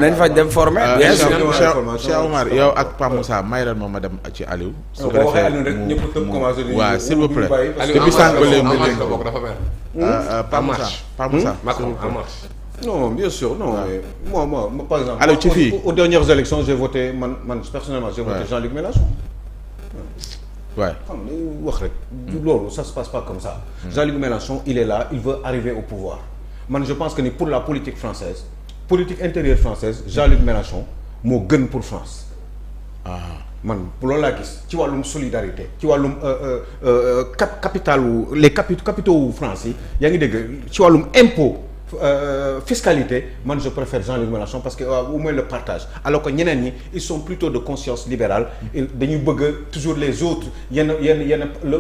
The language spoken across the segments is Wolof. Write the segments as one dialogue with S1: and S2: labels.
S1: nañ fa dem former. bien sûr
S2: Cheikh Omar yow ak Pape Moussa may leen ma dem ci Aliou. su ko defee mu waaw s'il vous plaît. depuis sànq ba léegi Pape Moussa.
S3: Non, bien sûr, non. Ouais. Moi, par exemple,
S2: alors,
S3: aux dernières élections, j'ai voté, personnellement, j'ai voté Jean-Luc Mélenchon.
S2: Ouais.
S3: Ça se passe pas comme ça. Jean-Luc Mélenchon, il est là, il veut arriver au pouvoir. Je pense que pour la politique française, politique intérieure française, Jean-Luc Mélenchon, moo gën pour France. Pour loolu laa gis ci wàllum solidarité ci wàllum capital les capitaux France yi yaa ngi dégg ci wàllum impôt fiscalité je préfère Jean-Luc Mélenchon parce que au moins le partage alors que ñeneen ñi ils sont plutôt de conscience libérale dañuy bëgg toujours les autres yenn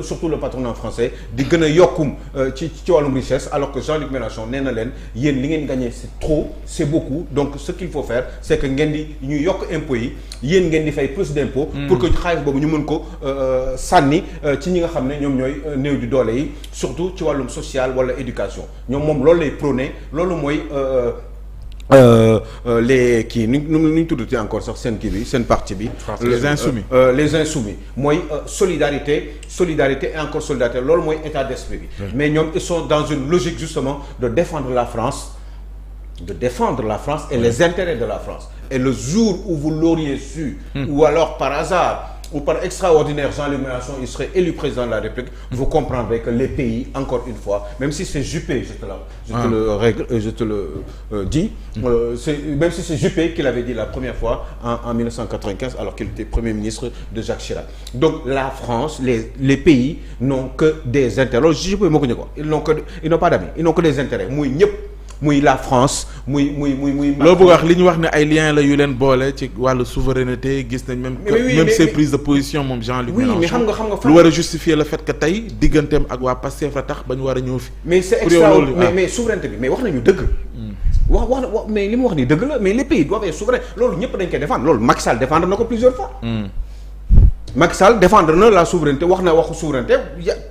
S3: surtout le patronat français di gën a yokkum ci wàllum richesse alors que Jean-Luc Mélenchon nee na leen yéen li ngeen gagné c'est trop c'est beaucoup donc ce qu'il faut faire c'est que ngeen di ñu yokk impôts yi yéen ngeen di fay plus d'impôts pour que xaalis boobu ñu mën ko sànni ci ñi nga xam ne ñoom ñooy néew di doole yi surtout ci wàllum social wala éducation ñoom moom loolu lay prôné loolu mooy les kii nu ñu tuddati encore sax seen kii bi seen parti bi.
S2: les insoumis
S3: les insoumis mooy solidarité et encore solidarité loolu mooy état d'esprit bi. mais ñoom ils sont dans une logique justement de défendre la France et les intérêts de la France et le jour où vous l'auriez su. ou alors par hasard. ou par extraordinaire Jean-Luc Mélenchon il serait élu président de la République vous comprendrez que les pays encore une fois même si c'est Juppé je te le dis même si c'est Juppé qui l'avait dit la première fois en 1995 alors qu'il était premier ministre de Jacques Chirac donc la France les pays n'ont que des intérêts loolu Juppé moo ko ñu ko ils n'ont pas d'amis ils n'ont que des intérêts muy ñëpp muy la France muy.
S2: loolu bëgg wax li ñu wax ne ay liens la yu leen boole ci wàllu souveraineté gis nañ même ses prises de position moom Jean-Luc Mélenchon
S3: mais xam nga
S2: lu war a justifier le fait que tey digganteem ak waa Pastef la tax ba ñu war a ñëw fi.
S3: mais c'est extraordinaire mais souveraineté bi mais wax nañu dëgg. wax mais li mu wax nii dëgg la mais les pays doivent être souverains loolu ñëpp dañ koy défendre loolu Macky Sall défendre na ko plusieurs fois. Macky Sall défendre na la souveraineté wax na waxu souveraineté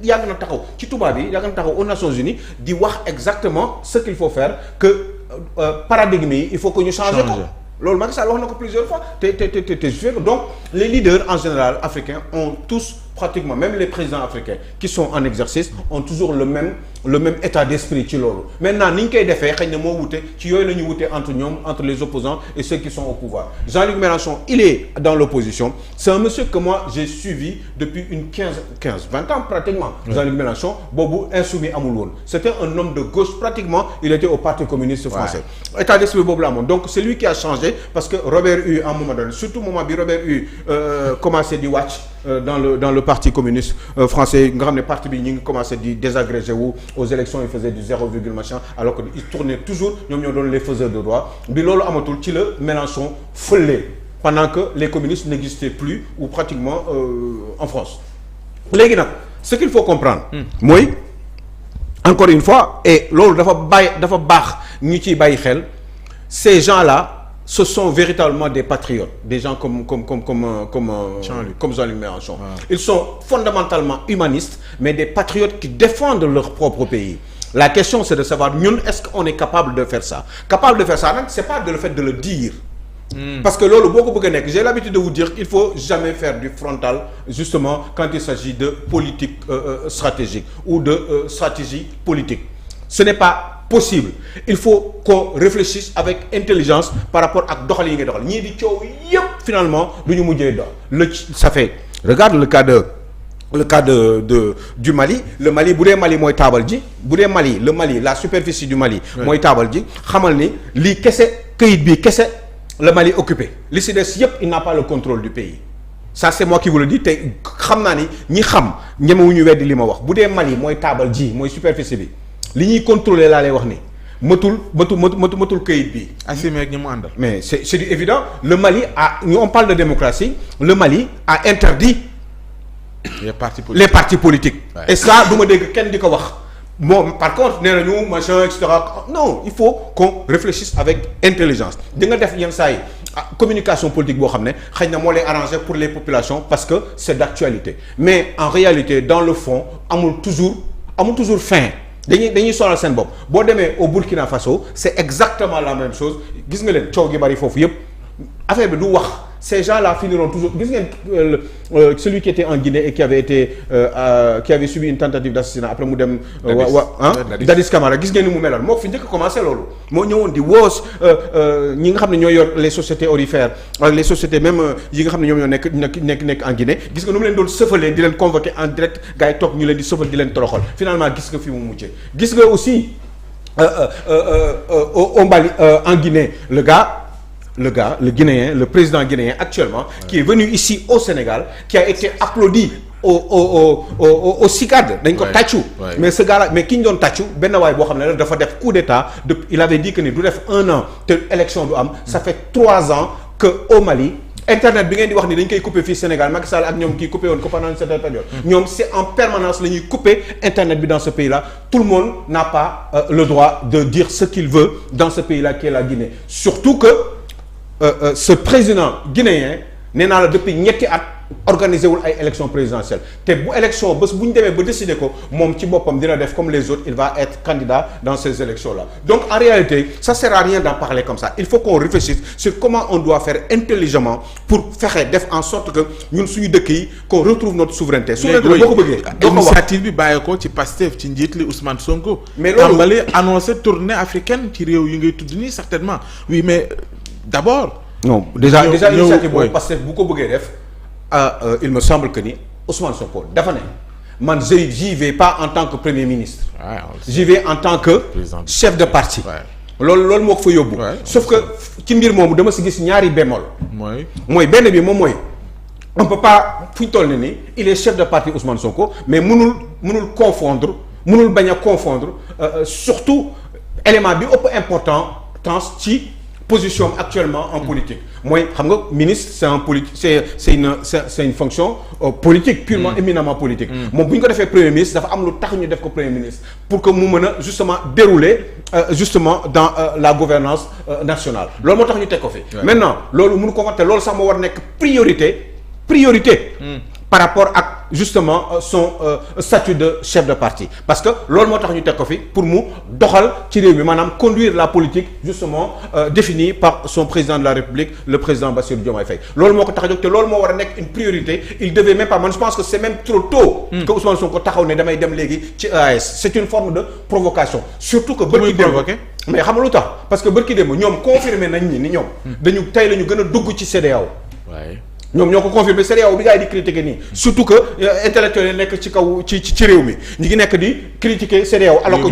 S3: yàgg na taxaw ci tubaab yi yàgg na taxaw aux Nations Unies di wax exactement ce qu'il faut faire que paradigme yi il faut que ñu changer ko loolu Macky Sall wax na ko plusieurs fois te donc les leaders en général africains ont tous pratiquement même les présidents africains qui sont en exercice ont toujours le même état d'esprit ci loolu maintenant ni ñu koy defee xëy na moo wute ci yooyu la ñu wute entre les opposants et ceux qui sont au pouvoir Jean-Luc Mélenchon il est dans l'opposition c'est un monsieur que moi j'ai suivi depuis une 20 ans pratiquement Jean-Luc Mélenchon boobu insoumis amul woon c'était un homme de gauche pratiquement il était au Parti communiste français état d'esprit boobu la amoon donc c'est lui qui a changé parce que Robert Hue à un moment donné surtout moment bi Robert Hue commencé di wàcc dans le Parti communiste français nga xam ne parti bi ñu ngi commencé di désagrégé wu aux élections ils faisaient du 0, machin alors que ils tournaient toujours ñoom ñoo doon les faiseurs de droit bi loolu amatul ci la Mélenchon fële pendant que les communistes n'existaient plus ou pratiquement en France léegi nag ce qu'il faut comprendre mooy encore une fois et loolu dafa baax ñu ciy bàyyi xel ces gens-là ce sont véritablement des patriotes des gens comme Jean-Luc Mélenchon ils sont fondamentalement humanistes mais des patriotes qui défendent leur propre pays la question c'est de savoir ñun est-ce qu'on est capable de faire ça nag c'est pas le fait de le dire parce que loolu boo ko bëgg a nekk j'ai l'habitude de vous dire qu'il faut jamais faire du frontal justement quand il s'agit de politique stratégique ou de stratégie politique ce n'est pas possible il faut qu'on réfléchisse avec intelligence par rapport ak doxal yi ngay doxal ñii di coow yépp finalement du ñu mujjee dox ça fait regarde le cas du Mali le Mali bu dee Mali mooy taabal ji bu dee Mali le Mali la superficie du Mali mooy taabal ji xamal ni lii kese këyit bii kese le Mali occupé li si des yépp il n'a pas le contrôle du pays ça c'est moi qui vous le dis te xam naa ni ñi xam ñemewuñu weddi li ma wax bu dee Mali mooy taabal ji mooy superficie bi li ñuy contrôler laa lay wax ni matul këyit bi.
S2: Assimi ak ñi mu àndal.
S3: mais c'est du évident le Mali on parle de démocratie le Mali a interdit. les partis politiques. Ouais. Et ça du ma dégg kenn di ko wax bon par contre nee nañu machin et cetera non il faut qu'on réfléchisse avec intelligence di nga def yenn saa yi communication politique boo xam ne xëy na moo lay arranger pour les populations parce que c'est d'actualité mais en réalité dans le fond amul toujours fin. dañuy sonal seen bopp boo demee au Burkina Faso c'est exactement la même chose gis nga leen coow gi bari foofu yépp affaire bi du wax ces gens-là finiront toujours gis ngeen celui qui était en Guinée et qui avait subi une tentative d'assassinat après mu dem Dadis Camara gis ngeen ni mu meloon moo fi njëkk a commencé loolu moo ñëwoon di woos ñi nga xam ne ñoo yor les sociétés aurifères les sociétés même yi nga xam ne ñoom ñoo nekk en Guinée gis nga nu mu leen doon sëfalee di leen convoquer en direct gars yi toog ñu leen di sëfal di leen toroxal finalement gis nga fi mu mujjee gis nga aussi au Mali en Guinée le Guinéen, le président guinéen actuellement, qui est venu ici au Sénégal, qui a été applaudi au CICAD dañ ko tàccu mais ce gars là mais ki ñu doon tàccu benn waay boo xam ne dafa def coup d'état il avait dit que ni du def 1 an te élection du am ça fait 3 ans que au Mali internet bi ngeen di wax ni dañ koy couper fii Sénégal Macky Sall ak ñoom kii coupé woon ko pendant une certaine période ñoom c'est en permanence la ñuy couper internet bi dans ce pays là tout le monde n'a pas le droit de dire ce qu'il veut dans ce pays là qui est la Guinée surtout que ce président guinéen nee naa la depuis ñetti at organisé wul ay élections présidentielles te bu élection bés bu ñu demee ba décider ko moom ci boppam dina def comme les autres il va être candidat dans ces élections là donc en réalité ça sert à rien d'en parler comme ça il faut qu'on réfléchisse sur comment on doit faire intelligemment pour fexe def en sorte que ñun suñu dëkk yi qu'on retrouve notre souveraineté. souveraineté boo ko bëggee doo ko wax
S2: initiative bi bàyyi ko ci Pastef ci njiit li Ousmane Sonko.
S3: mais loolu
S2: tàmbali annoncé tournée africaine ci réew yi ngay tudd nii certainement oui mais. D'abord.
S3: non déjà initiative boobu parce que bu ko bëggee def il me semble que ni Ousmane Sonko dafa ne man j'y vais pas en tant que premier ministre. J'y vais en tant que chef de parti. loolu moo ko fa yóbbu. sauf que ci mbir moomu dama si gis ñaari bémol. mooy benn bi moom mooy on peut pas fu ñu toll nii il est chef de parti Ousmane Sonko mais mënul bañ a confondre surtout élément bi ëpp importance ci. position actuellement en politique mooy xam nga ministre c'est une fonction politique purement éminemment politique moom bu ñu ko defee premier ministre dafa am lu tax ñu def ko premier ministre pour que mu mën a justement dérouler justement dans la gouvernance nationale loolu moo tax ñu teg ko fi maintenant loolu mënu ko waxte loolu sax moo war nekk priorité par rapport ak justement son statut de chef de parti parce que loolu moo tax ñu teg ko fi pour mu doxal ci réew mi maanaam conduire la politique justement définie par son président de la République le président Bassirou Diomaye Faye loolu moo ko tax a jóg te loolu moo war a nekk une priorité il devait même pas man je pense que c'est même trop tôt que Ousmane Sonko taxaw ne damay dem léegi ci EAS c'est une forme de provocation surtout que bërki démb mais xam nga lu tax parce que bërki démb ñoom confirmé nañ ni ñoom dañu tey la ñu gën a dugg ci CEDEAO ñoom ñoo ko confirmé CEDEAO bi gars yi di critiquer nii surtout que intellectuels yi nekk ci kaw ci réew mi ñu ngi nekk di critiquer CEDEAO alors que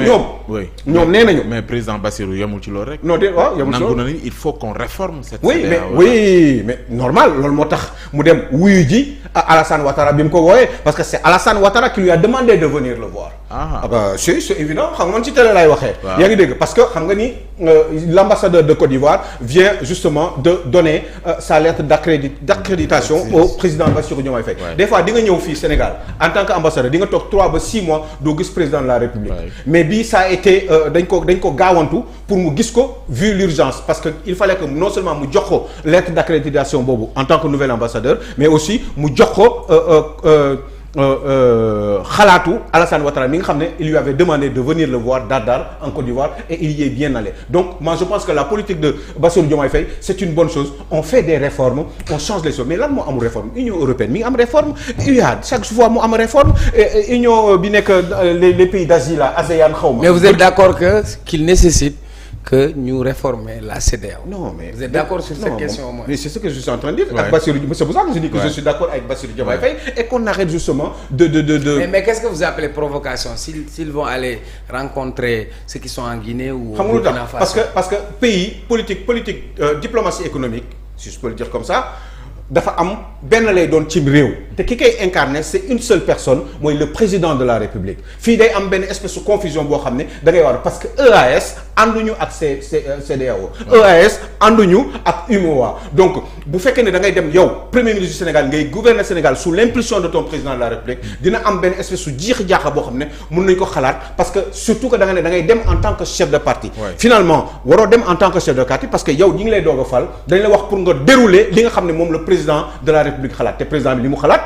S3: ñoom nee nañu
S2: mais président Bassirou yemul ci loolu rek
S3: non de waaw yemul ci loolu
S2: nangu na ni il faut qu'on réforme cette
S3: CEDEAO mais normal loolu moo tax mu dem wuyu ji Alassane Ouattara bi mu ko wooyee parce que c'est Alassane Ouattara qui lui a demandé de venir le voir c'est évident xam nga man ci télé lay waxee yaa ngi dégg parce que xam nga ni l'ambassadeur de Côte d'Ivoire vient justement de donner sa lettre d'accréditation au président Bassirou Diomaye Faye des fois di nga ñëw fii Sénégal en tant qu'ambassadeur di nga toog 3 ba 6 mois doo gis président de la République mais bii ça a été dañ ko gaawantu pour mu gis ko vu l'urgence parce que il fallait que non seulement mu jox ko lettre d'accréditation boobu en tant que nouvel ambassadeur mais aussi mu jox ko xalaatu Alassane Ouattara mi nga xam ne il lui avait demandé de venir le voir Dakar en Côte d'Ivoire et il y est bien allé donc moi je pense que la politique de Bassirou Diomaye Faye c'est une bonne chose on fait des réformes on change les choses mais lan moo amul réforme Union européenne mi ngi am réforme UA chaque fois mu am réforme Union bi nekk les pays d'Asie là ASEAN xaw ma.
S1: mais vous êtes d'accord qu'il nécessite que ñu réformer la CEDEAO.
S3: Non mais
S1: vous êtes d'accord sur cette question au moins.
S3: Mais c'est ce que je suis en train de dire. Ak Bassirou, c'est pour ça que je dis que je suis d'accord avec Bassirou Diomaye Faye et qu'on arrête justement de.
S1: Mais qu'est-ce que vous appelez provocation s'ils vont aller rencontrer ceux qui sont en Guinée ou au Burkina Faso.
S3: Parce que pays politique diplomatie économique si je peux le dire comme ça. dafa am benn lay doon cim réew te ki koy incarner c'est une seule personne mooy le président de la République fii day am benn espèce de confusion boo xam ne da ngay war parce que EAS ànduñu ak CEDEAO EAS ànduñu ak UMOA donc bu fekkee ne da ngay dem yow premier ministre du Sénégal ngay gouverner Sénégal sous l'impulsion de ton président de la République dina am benn espèce su jiixi jaaxa boo xam ne mën nañu ko xalaat parce que surtout que da nga ne da ngay dem en tant que chef de parti finalement waroo dem en tant que chef de parti parce que yow ñi ngi lay doog a fal dañ la wax pour nga dérouler li nga xam ne moom le président de la République xalaat te président bi li mu xalaat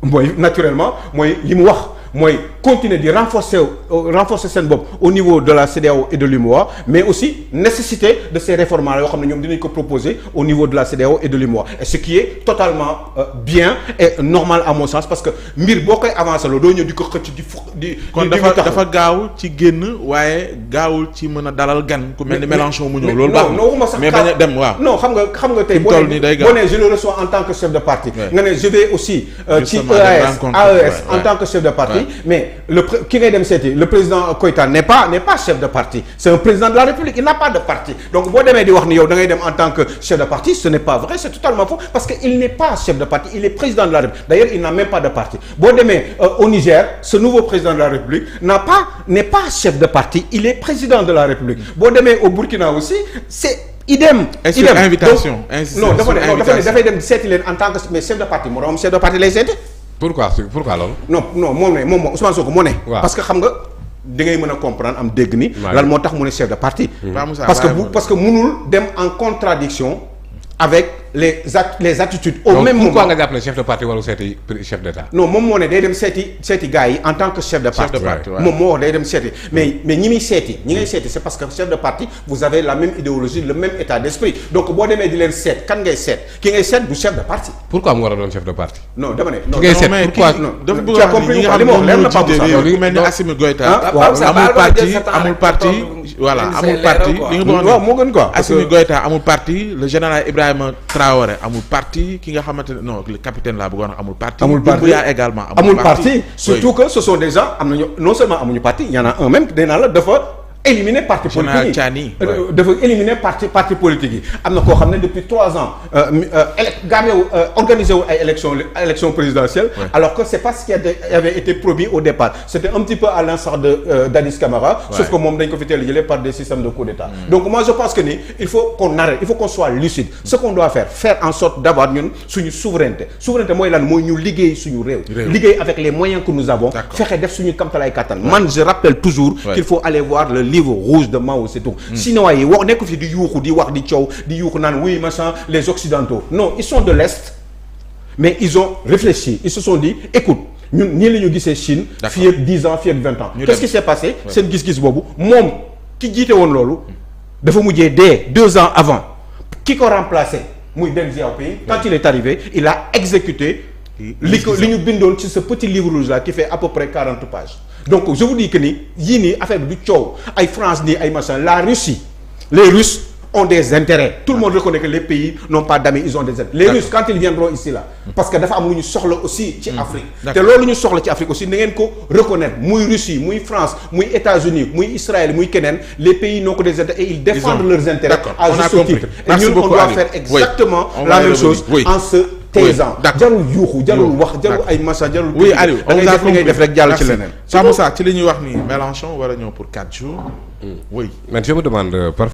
S3: mooy naturellement mooy li mu wax mooy continuer di renforcer seen bopp au niveau de la CEDEAO et de l'UMOA mais aussi nécessité de ces réformes yoo xam ne ñoom dinañ ko proposer au niveau de la CEDEAO et de l'UMOA et ce qui est totalement bien et normal à mon sens parce que mbir boo koy avancer la doo ñëw di ko xëcc di
S2: kon dafa gaaw ci génn waaye gaawul ci mën a dalal gan ku mel ni Mélenchon mu ñëw loolu baax mais bañ a dem waaw non xam nga tey boo ne je le reçois en tant que chef de parti nga ne je vais aussi ci AES en tant que chef de parti mais ki ngay dem seeti le président Koïta n'est pas chef de parti c'est un président de la République il n'a pas de parti donc boo demee di wax ni yow da ngay dem en tant que chef de parti ce n'est pas vrai c'est totalement faux parce que il n'est pas chef de parti il est président de la République d'ailleurs il n'a même pas de parti boo demee au Niger ce nouveau président de la République n'est pas chef de parti il est président de la République boo demee au Burkina aussi c'est idem. invitation
S3: non dafa ne dafay dem seeti leen en tant que mais chef de parti moo doon chef de parti lay seeti.
S4: pourquoi loolu.
S3: non moom Ousmane Sonko moo ne. parce que xam nga da ngay mën a comprendre am dégg ni. lan moo tax mu ne chef de parti. parce que mënul dem en contradiction avec les attitudes au
S4: donc,
S3: même moment.
S4: pourquoi nga jàppale chef de parti wala seeti chef d'état.
S3: non moom moo ne day dem seeti gars yi en tant que chef de parti. moom moo wax day dem seeti mais ñi muy seeti ñi ngay seeti c'est parce que chef de parti vous avez la même idéologie le même état d'esprit donc boo demee di leen seet kan ngay seet ki ngay seet du chef de parti.
S4: pourquoi mu war a doon chef de parti.
S3: non dama ne.
S4: ki ngay seet pourquoi
S2: dafa bëgg a wax ni ñi nga xam ne moom moo jiite réew mel ni Assimi Goïta amul parti voilà amul parti li nga bëgg
S3: waaw moo gën quoi.
S2: Assimi Goïta amul parti le général Ibrahima Traoré amul parti ki nga xamante ne non le capitaine laa bëggoon amul parti. Doumbouya également amul parti surtout que ce sont des gens am nañu non seulement amuñu parti y en a un même nee naa la dafa éliminer parti politique yi dafa éliminer parti politique yi am na koo xam ne depuis 3 ans organisé wu ay élection présidentielle alors que c'est pas ce qui avait été promis au départ c'était un petit peu à l'instar de Dadis Camara sauf que moom dañ ko fi teel a jëlee par des systèmes de coup d'état donc moi je pense que ni il faut qu'on arrête il faut qu'on soit lucide ce qu'on doit faire en sorte d'avoir ñun suñu souveraineté mooy lan mooy ñu liggéey suñu réew liggéey avec les moyens que nous avons fexe def suñu kamtalaay kattan man je rappelle toujours qu'il faut aller voir le livre rouge de Mao Tse-tung chinois yi wax nekk fi di yuuxu di wax di coow di yuuxu naan oui machin les occidentaux non ils sont de l'Est mais ils ont réfléchi ils se sont dit écoute ñun nii la ñu gisee Chine fii ak 10 ans fii ak 20 ans qu'est-ce qui s'est passé seen gis-gis boobu moom ki jiite woon loolu dafa mujjee dee 2 ans avant ki ko remplacé muy Deng Xiaoping quand il est arrivé il a exécuté li ñu bindoon ci ce petit livre rouge là qui fait à peu près 40 pages donc je vous dis que ni yii nii affaire bi du coow ay France nii ay machin la Russie les Russes ont des intérêts tout le monde reconnaît que les pays n'ont pas d'amis ils ont des intérêts les Russes quand ils viendront ici là parce que dafa am lu ñu soxla aussi ci Afrique te loolu ñu soxla ci Afrique aussi na ngeen ko reconnaître muy Russie muy France muy États-Unis muy Israël muy keneen les pays n'ont que des intérêts et ils défendent leurs intérêts à juste titre et ñun on doit faire exactement la même chose en ce taisant jarul yuuxu jarul wax jarul ay massa jarul oui Aliou
S3: da ngay def rek jàll ci leneen
S2: Pape Moussa ci li ñuy wax ni Mélenchon war a ñëw pour 4 jours
S4: oui mais je me demande